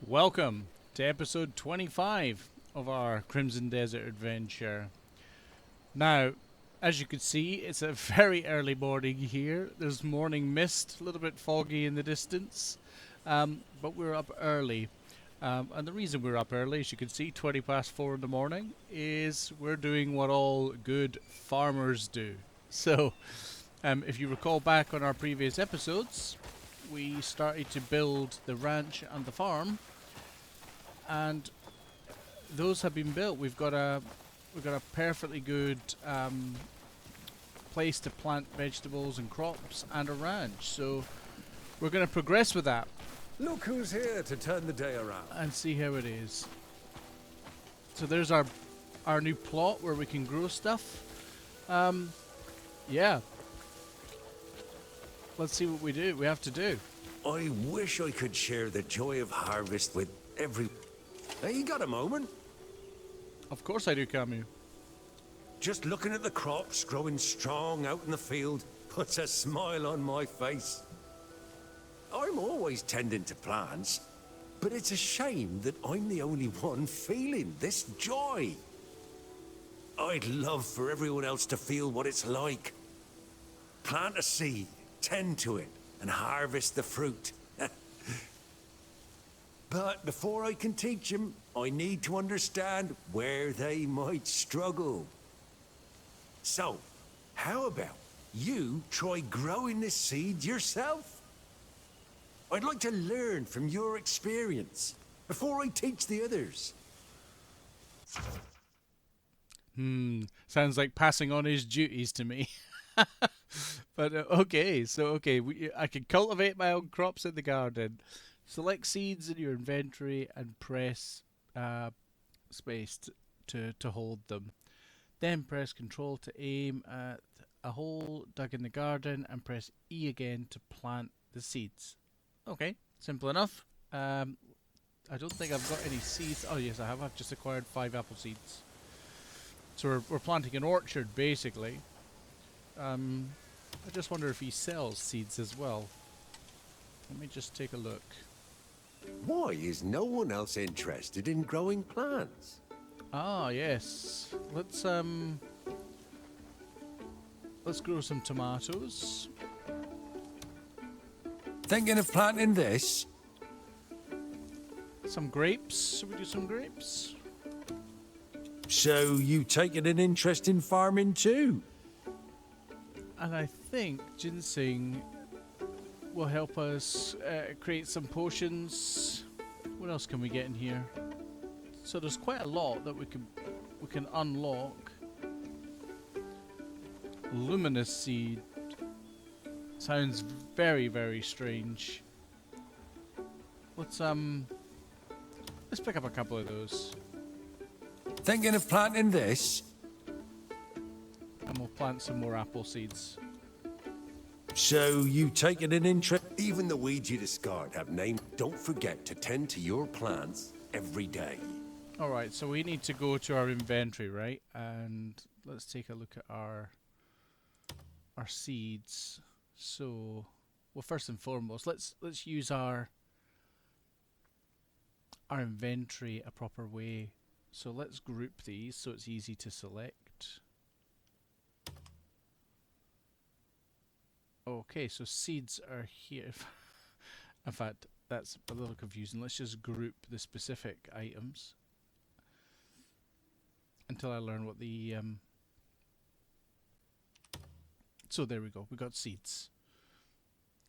Welcome to episode 25 of our Crimson Desert adventure. Now, as you can see, it's a very early morning here. There's morning mist, a little bit foggy in the distance, but we're up early. And the reason we're up early, as you can see, 20 past 4 in the morning, is we're doing what all good farmers do. So, if you recall back on our previous episodes, we started to build the ranch and the farm, and those have been built. We've got a perfectly good place to plant vegetables and crops and a ranch. So we're going to progress with that. Look who's here to turn the day around. And see how it is. So there's our new plot where we can grow stuff. Yeah. Let's see what we have to do. I wish I could share the joy of harvest with every... Hey, you got a moment? Of course I do, Camus. Just looking at the crops growing strong out in the field puts a smile on my face. I'm always tending to plants, but it's a shame that I'm the only one feeling this joy. I'd love for everyone else to feel what it's like. Plant a seed, tend to it, and harvest the fruit. But before I can teach them, I need to understand where they might struggle. So, how about you try growing this seed yourself? I'd like to learn from your experience before I teach the others. Sounds like passing on his duties to me. But okay, I can cultivate my own crops in the garden. Select seeds in your inventory and press space to hold them. Then press Control to aim at a hole dug in the garden and press E again to plant the seeds. Okay, simple enough. I don't think I've got any seeds. Oh yes, I have. I've just acquired 5 apple seeds. So we're planting an orchard basically. I just wonder if he sells seeds as well. Let me just take a look. Why is no one else interested in growing plants? Ah, yes. Let's grow some tomatoes. Thinking of planting this? Some grapes. Should we do some grapes? So you taking an interest in farming too? And I think ginseng will help us create some potions. What else can we get in here? So there's quite a lot that we can unlock. Luminous seed sounds very, very strange. Let's pick up a couple of those. Thinking of planting this? And we'll plant some more apple seeds. So you taking an interest? Even the weeds you discard have names. Don't forget to tend to your plants every day. Alright, so we need to go to our inventory, right? And let's take a look at our seeds. So, well, first and foremost, let's use our inventory a proper way. So let's group these so it's easy to select. Okay, so seeds are here. In fact, that's a little confusing. Let's just group the specific items until I learn what the so there we go, we got seeds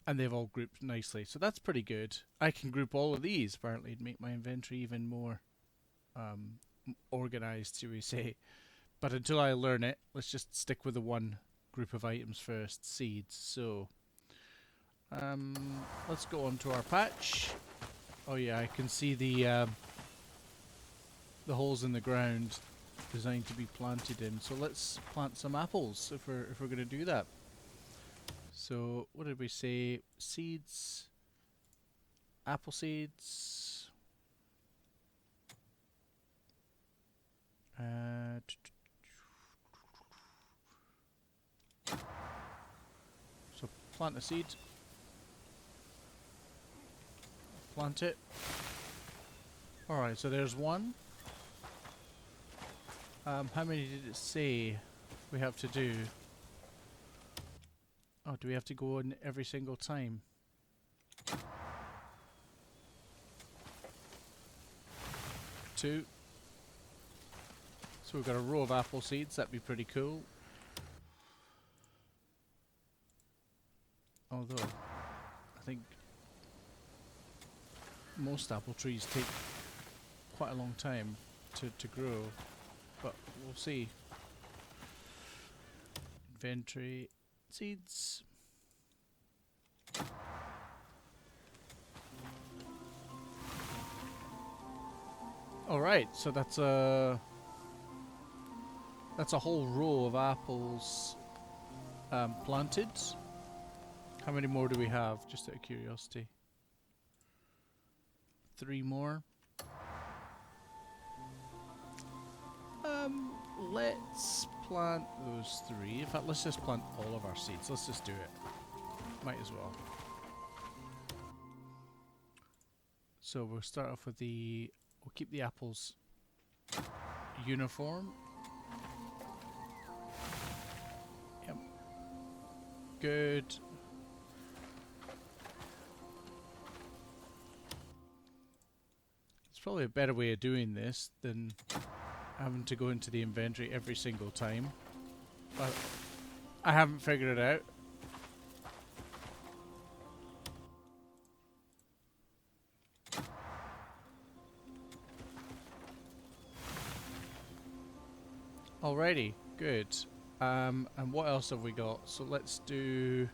and they've all grouped nicely, so that's pretty good. I can group all of these apparently and make my inventory even more organized, shall we say. But until I learn it, let's just stick with the one group of items first, seeds. So let's go on to our patch. Oh yeah, I can see the holes in the ground designed to be planted in. So let's plant some apples if we're going to do that. So what did we say? Seeds, apple seeds. So plant a seed. Plant it. Alright, so there's one. How many did it say we have to do? Oh, do we have to go in every single time? 2. So we've got a row of apple seeds, that'd be pretty cool. Although, I think most apple trees take quite a long time to grow, but we'll see. Inventory, seeds. Alright, so that's a whole row of apples planted. How many more do we have, just out of curiosity? 3 more. Let's plant those 3. In fact, let's just plant all of our seeds. Let's just do it. Might as well. So we'll start off with the... We'll keep the apples uniform. Yep. Good. It's probably a better way of doing this than having to go into the inventory every single time. But I haven't figured it out. Alrighty, good. And what else have we got? So let's do...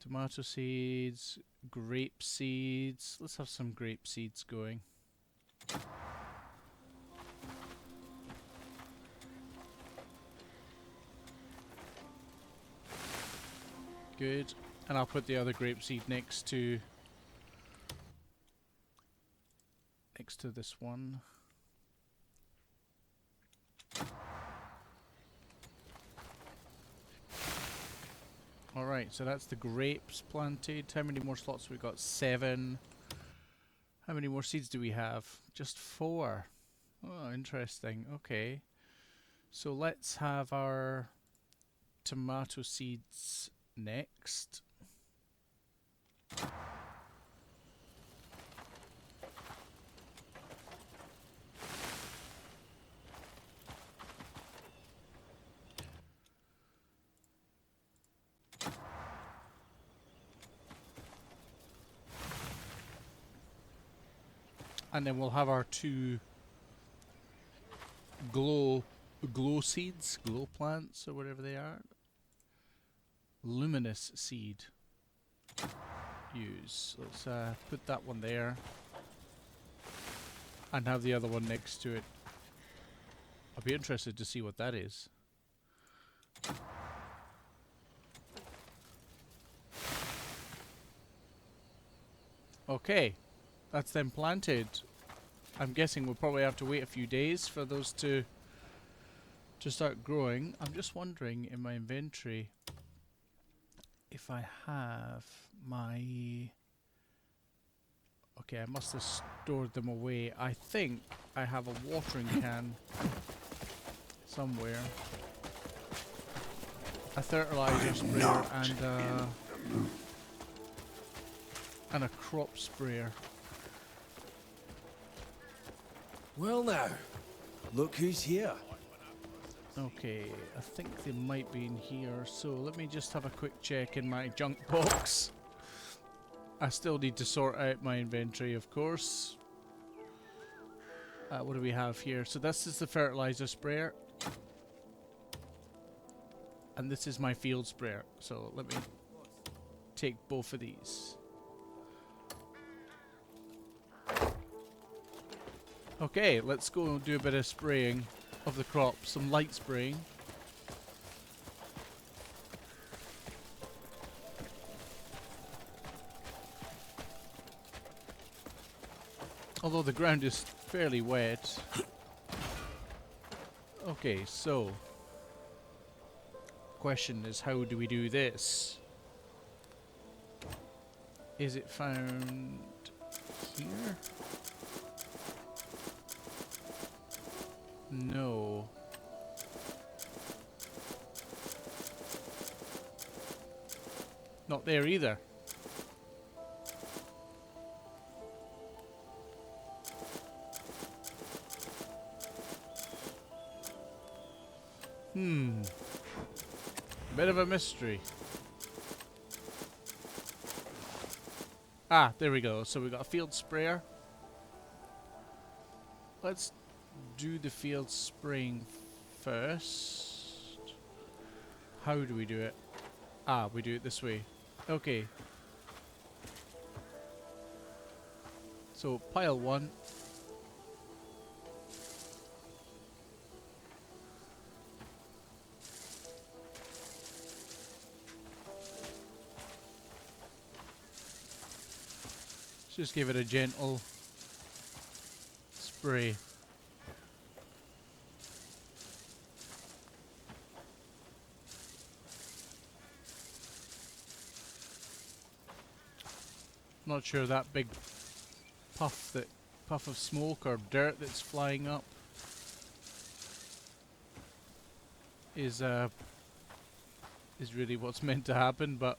Tomato seeds, grape seeds. Let's have some grape seeds going. Good. And I'll put the other grape seed next to this one. Alright, so that's the grapes planted. How many more slots have we got? 7. How many more seeds do we have? Just 4. Oh, interesting. Okay. So let's have our tomato seeds next. And then we'll have our 2 glow seeds, glow plants, or whatever they are. Luminous seed. Use. Let's put that one there. And have the other one next to it. I'll be interested to see what that is. Okay. That's then planted. I'm guessing we'll probably have to wait a few days for those to start growing. I'm just wondering in my inventory if I have my... Okay, I must have stored them away. I think I have a watering can somewhere. A fertilizer sprayer and a crop sprayer. Well now, look who's here. Okay, I think they might be in here, so let me just have a quick check in my junk box. I still need to sort out my inventory, of course. What do we have here? So this is the fertilizer sprayer. And this is my field sprayer. So let me take both of these. Okay, let's go and do a bit of spraying of the crop, some light spraying. Although the ground is fairly wet. Okay, so question is, how do we do this? Is it found here? No. Not there either. Bit of a mystery. Ah, there we go. So we got a field sprayer. Let's do the field spraying first. How do we do it? Ah, we do it this way. Okay. So pile 1. Just give it a gentle spray. Not sure that big puff of smoke or dirt that's flying up is really what's meant to happen, but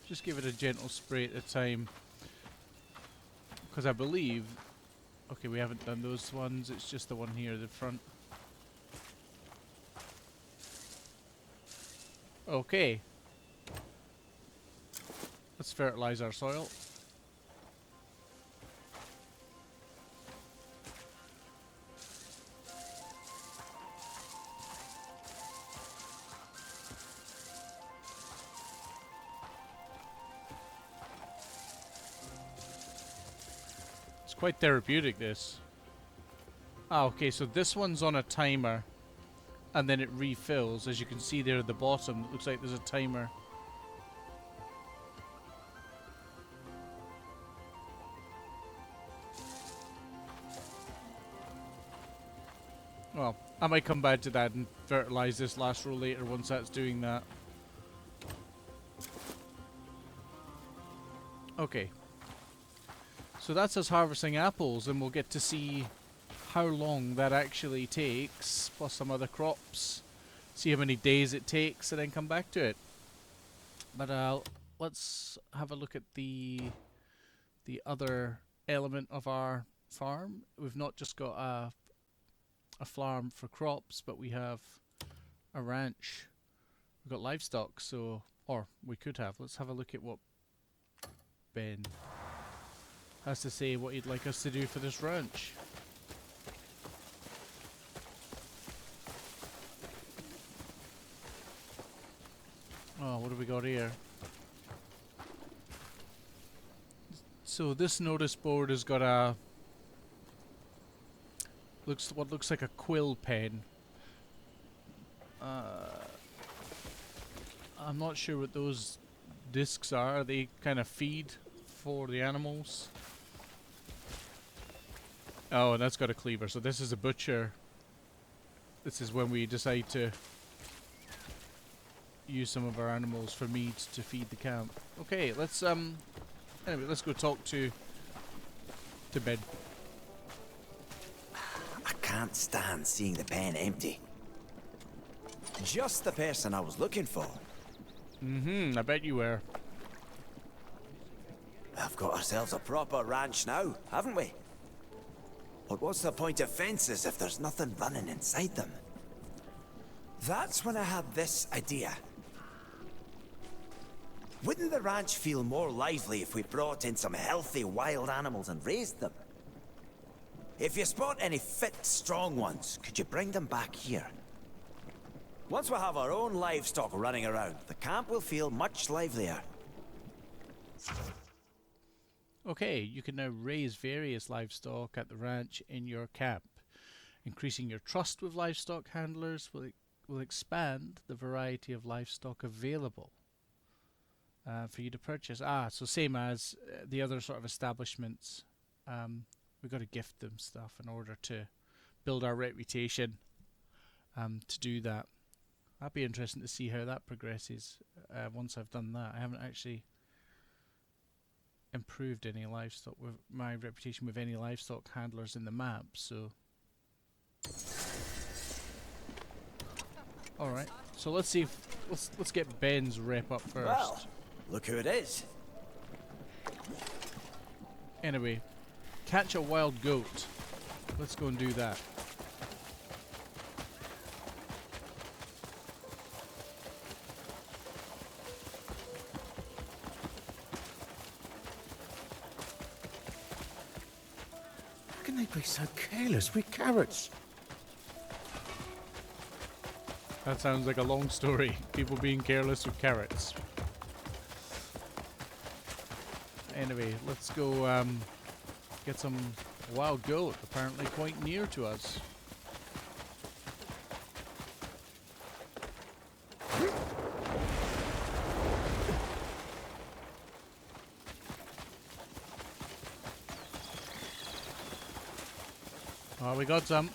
just give it a gentle spray at a time, because I believe, okay, we haven't done those ones, it's just the one here at the front. Okay, let's fertilize our soil. Quite therapeutic, this. Ah, okay, so this one's on a timer, and then it refills. As you can see there at the bottom, it looks like there's a timer. Well, I might come back to that and fertilize this last row later once that's doing that. Okay. So that's us harvesting apples, and we'll get to see how long that actually takes, plus some other crops. See how many days it takes, and then come back to it. But let's have a look at the other element of our farm. We've not just got a farm for crops, but we have a ranch. We've got livestock, so, or we could have. Let's have a look at what Ben has to say, what he'd like us to do for this ranch. Oh, what do we got here? So this notice board has got a what looks like a quill pen. I'm not sure what those discs are. They kind of feed for the animals. Oh, and that's got a cleaver. So this is a butcher. This is when we decide to use some of our animals for meat to feed the camp. Okay, let's anyway, let's go talk to Ben. I can't stand seeing the pen empty. Just the person I was looking for. I bet you were. We've got ourselves a proper ranch now, haven't we? But what's the point of fences if there's nothing running inside them? That's when I had this idea. Wouldn't the ranch feel more lively if we brought in some healthy wild animals and raised them? If you spot any fit, strong ones, could you bring them back here? Once we have our own livestock running around, the camp will feel much livelier. Okay, you can now raise various livestock at the ranch in your camp. Increasing your trust with livestock handlers will expand the variety of livestock available for you to purchase. Ah, so same as the other sort of establishments we got to gift them stuff in order to build our reputation. To do that, that'd be interesting to see how that progresses. Once I've done that, I haven't actually improved any livestock with my reputation with any livestock handlers in the map. So, all right. So let's see if let's get Ben's rep up first. Well, look who it is. Anyway, catch a wild goat. Let's go and do that. How can they be so careless with carrots? That sounds like a long story. People being careless with carrots. Anyway, let's go get some wild goat, apparently quite near to us. Oh, we got some.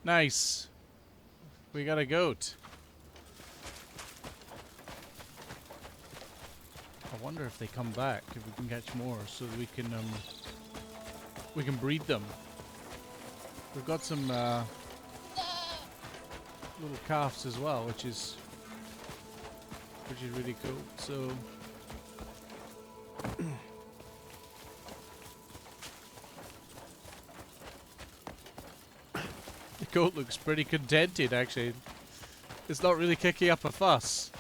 Nice. We got a goat. I wonder if they come back, if we can catch more, so that we can breed them. We've got some little calves as well, which is really cool. So the goat looks pretty contented, actually. It's not really kicking up a fuss.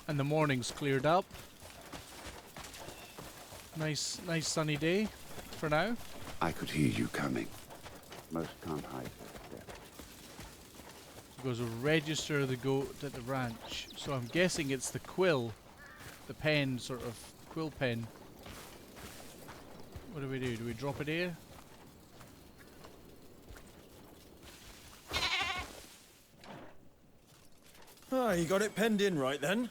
And the morning's cleared up. Nice sunny day for now. I could hear you coming. Most can't hide their steps. Goes a register the goat at the ranch. So I'm guessing it's the quill, the pen, sort of quill pen. What do? Do we drop it here? Ah, you got it penned in right then.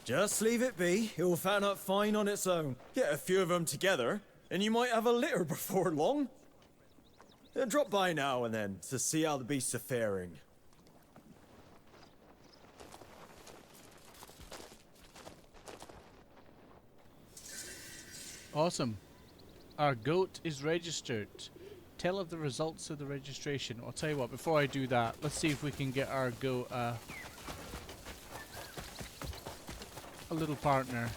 Just leave it be. It will fatten up fine on its own. Get a few of them together, and you might have a litter before long. Drop by now and then to see how the beasts are faring. Awesome. Our goat is registered. Tell of the results of the registration. I'll tell you what, before I do that, let's see if we can get our goat a little partner.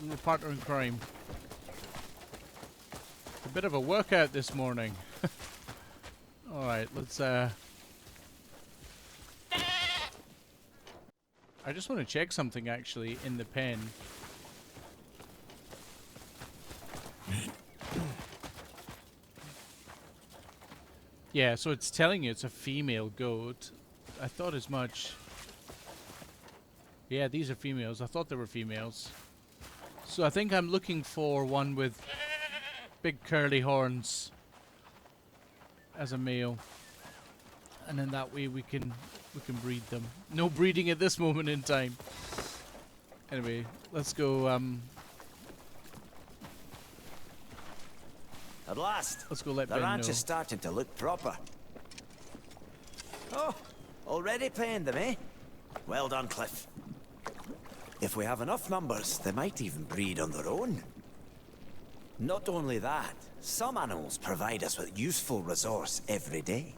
Little partner in crime. A bit of a workout this morning. Alright, let's I just want to check something actually in the pen. Yeah, so it's telling you it's a female goat. I thought as much. Yeah, these are females. I thought they were females. So I think I'm looking for one with big curly horns as a male. And then that way we can breed them. No breeding at this moment in time. Anyway, let's go At last, let's go let the Ben ranch know. is starting to look proper. Oh, already paying them, eh? Well done, Kliff. If we have enough numbers, they might even breed on their own. Not only that, some animals provide us with useful resource every day.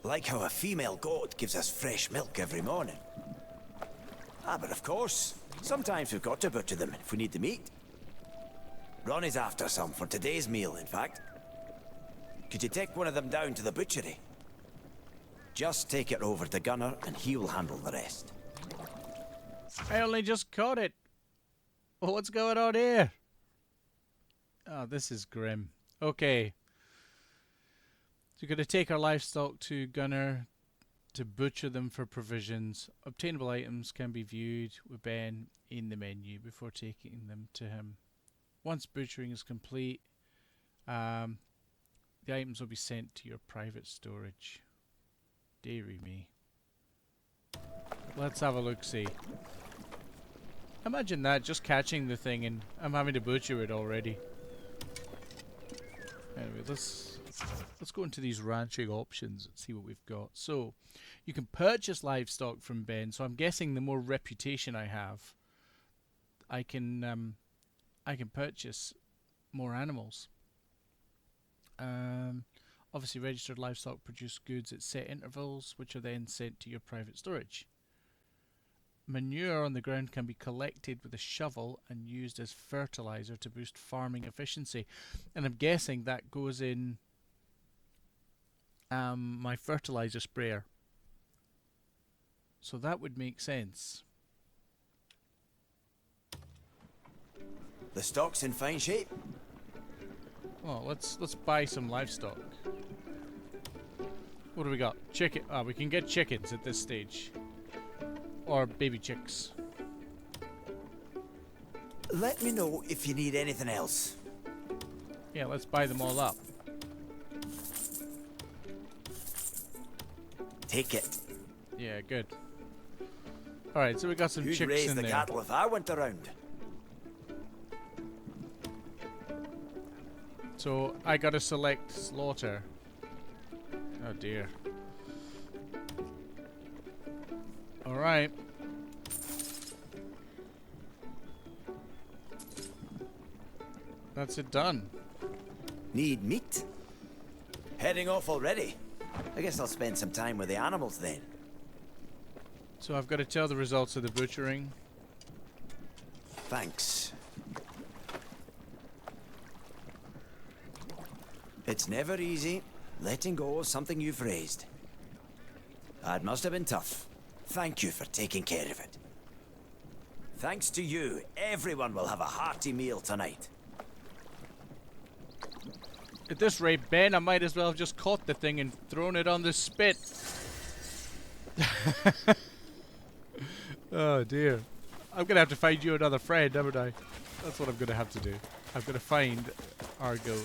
Like how a female goat gives us fresh milk every morning. Ah, but of course, sometimes we've got to butcher them if we need the meat. Ronnie's after some for today's meal, in fact. Could you take one of them down to the butchery? Just take it over to Gunner and he'll handle the rest. I only just caught it. Oh, what's going on here? Oh, this is grim. Okay. So we're going to take our livestock to Gunner to butcher them for provisions. Obtainable items can be viewed with Ben in the menu before taking them to him. Once butchering is complete, the items will be sent to your private storage. Deary me. Let's have a look-see. Imagine that, just catching the thing and I'm having to butcher it already. Anyway, let's go into these ranching options and see what we've got. So, you can purchase livestock from Ben. So I'm guessing the more reputation I have, I can purchase more animals. Obviously, registered livestock produce goods at set intervals, which are then sent to your private storage. Manure on the ground can be collected with a shovel and used as fertilizer to boost farming efficiency. And I'm guessing that goes in my fertilizer sprayer. So that would make sense. The stock's in fine shape. Well, let's buy some livestock. What do we got? Chicken. Ah, we can get chickens at this stage. Or baby chicks. Let me know if you need anything else. Yeah, let's buy them all up. Take it. Yeah, good. Alright, so we got some You'd chicks raise in the there. cattle if I went around. So I gotta select slaughter. Oh dear. Alright. That's it done. Need meat? Heading off already. I guess I'll spend some time with the animals then. So I've got to tell the results of the butchering. Thanks. It's never easy letting go of something you've raised. That must have been tough. Thank you for taking care of it. Thanks to you, everyone will have a hearty meal tonight. At this rate, Ben, I might as well have just caught the thing and thrown it on the spit. Oh dear. I'm gonna have to find you another friend, haven't I? That's what I'm gonna have to do. I'm gonna find Argo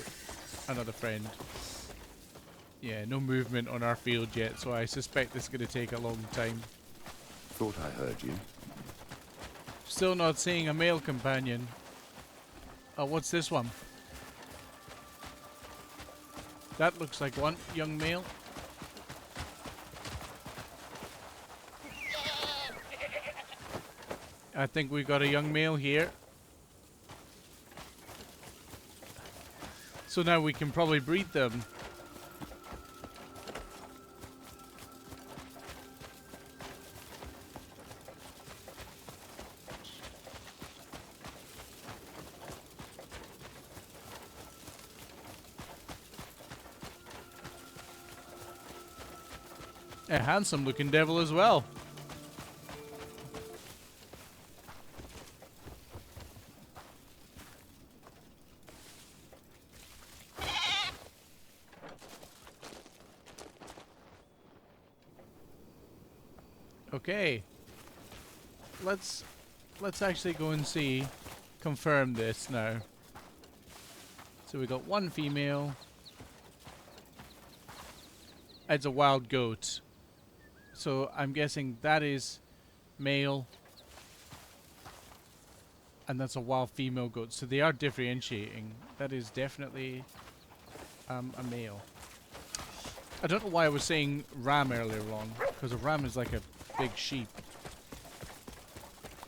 another friend. Yeah, no movement on our field yet, so I suspect this is gonna take a long time. Thought I heard you. Still not seeing a male companion. Oh, what's this one? That looks like one young male. I think we got a young male here. So now we can probably breed them. A handsome looking devil as well. Okay. Let's actually go and see, confirm this now. So we got one female. It's a wild goat. So I'm guessing that is male. And that's a wild female goat. So they are differentiating. That is definitely a male. I don't know why I was saying ram earlier on. Because a ram is like a big sheep.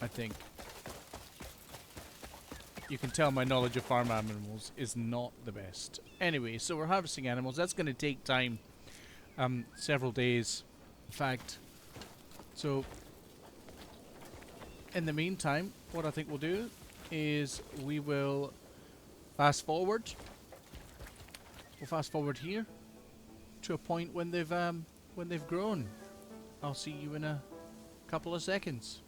I think. You can tell my knowledge of farm animals is not the best. Anyway, so we're harvesting animals. That's going to take time. Several days. In fact. So, in the meantime, what I think we'll do is we will fast forward. We'll fast forward here to a point when they've grown. I'll see you in a couple of seconds.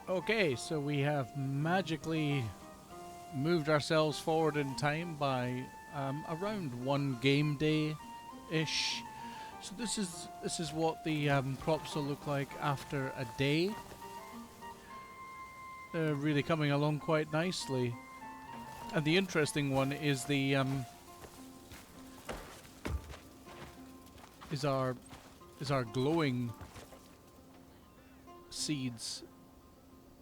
Okay, so we have magically moved ourselves forward in time by around one game day ish. So this is what the crops will look like after a day. They're really coming along quite nicely. And the interesting one is the is our glowing seeds.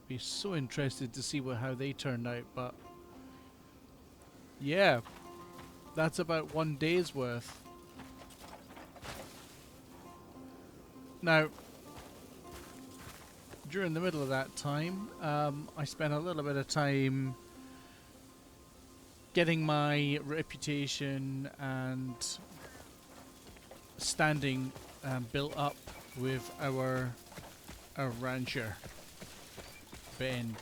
Be so interested to see how they turned out, but yeah, that's about one day's worth. Now, during the middle of that time, I spent a little bit of time getting my reputation and standing built up with our rancher, Ben.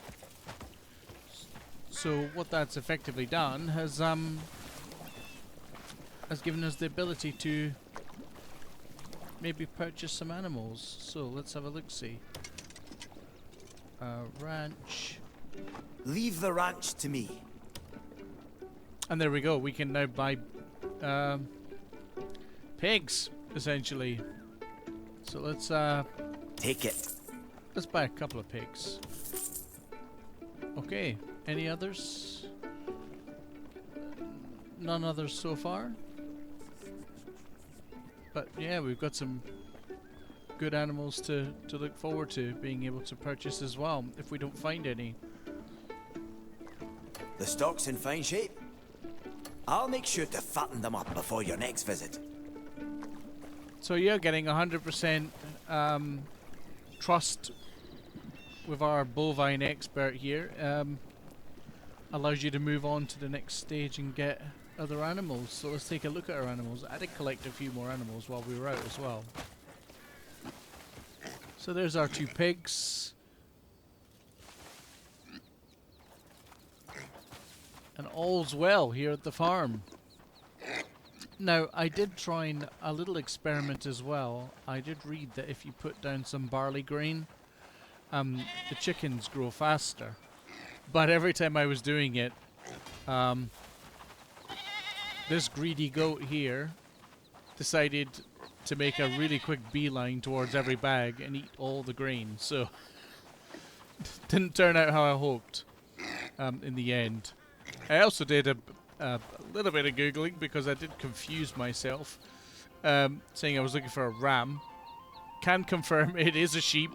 So what that's effectively done has given us the ability to maybe purchase some animals. So let's have a look-see. Ranch. Leave the ranch to me. And there we go. We can now buy pigs, essentially. So let's Take it. let's buy a couple of pigs. Okay. Any others? None others so far. But yeah, we've got some good animals to look forward to being able to purchase as well, if we don't find any. The stock's in fine shape. I'll make sure to fatten them up before your next visit. So you're getting 100% trust with our bovine expert here. Allows you to move on to the next stage and get other animals. So let's take a look at our animals. I did collect a few more animals while we were out as well. So there's our 2 pigs. And all's well here at the farm. Now, I did try a little experiment as well. I did read that if you put down some barley grain, the chickens grow faster. But every time I was doing it, this greedy goat here decided to make a really quick beeline towards every bag and eat all the grain. So, didn't turn out how I hoped in the end. I also did a little bit of Googling because I did confuse myself, saying I was looking for a ram. Can confirm it is a sheep.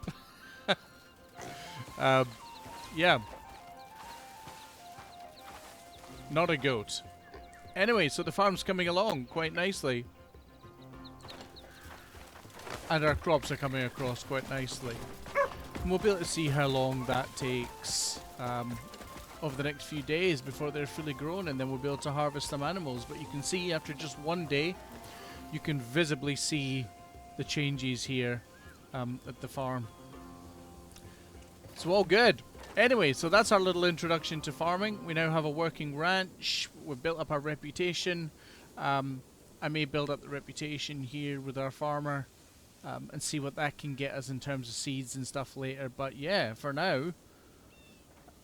Yeah. Not a goat. Anyway, so the farm's coming along quite nicely. And our crops are coming across quite nicely. And we'll be able to see how long that takes over the next few days before they're fully grown, and then we'll be able to harvest some animals. But you can see after just one day, you can visibly see the changes here at the farm. So all good. Anyway, so that's our little introduction to farming. We now have a working ranch. We've built up our reputation. I may build up the reputation here with our farmer and see what that can get us in terms of seeds and stuff later. But yeah, for now,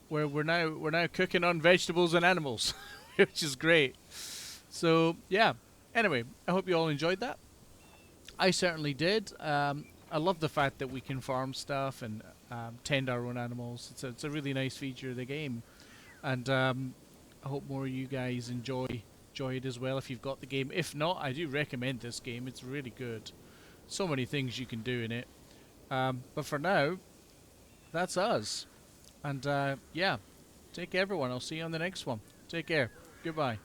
we're now cooking on vegetables and animals, which is great. So yeah. Anyway, I hope you all enjoyed that. I certainly did. I love the fact that we can farm stuff and tend our own animals. It's a really nice feature of the game, and I hope more of you guys enjoy it as well if you've got the game. If not, I do recommend this game. It's really good. So many things you can do in it. But for now, that's us. And yeah, take care everyone. I'll see you on the next one. Take care. Goodbye.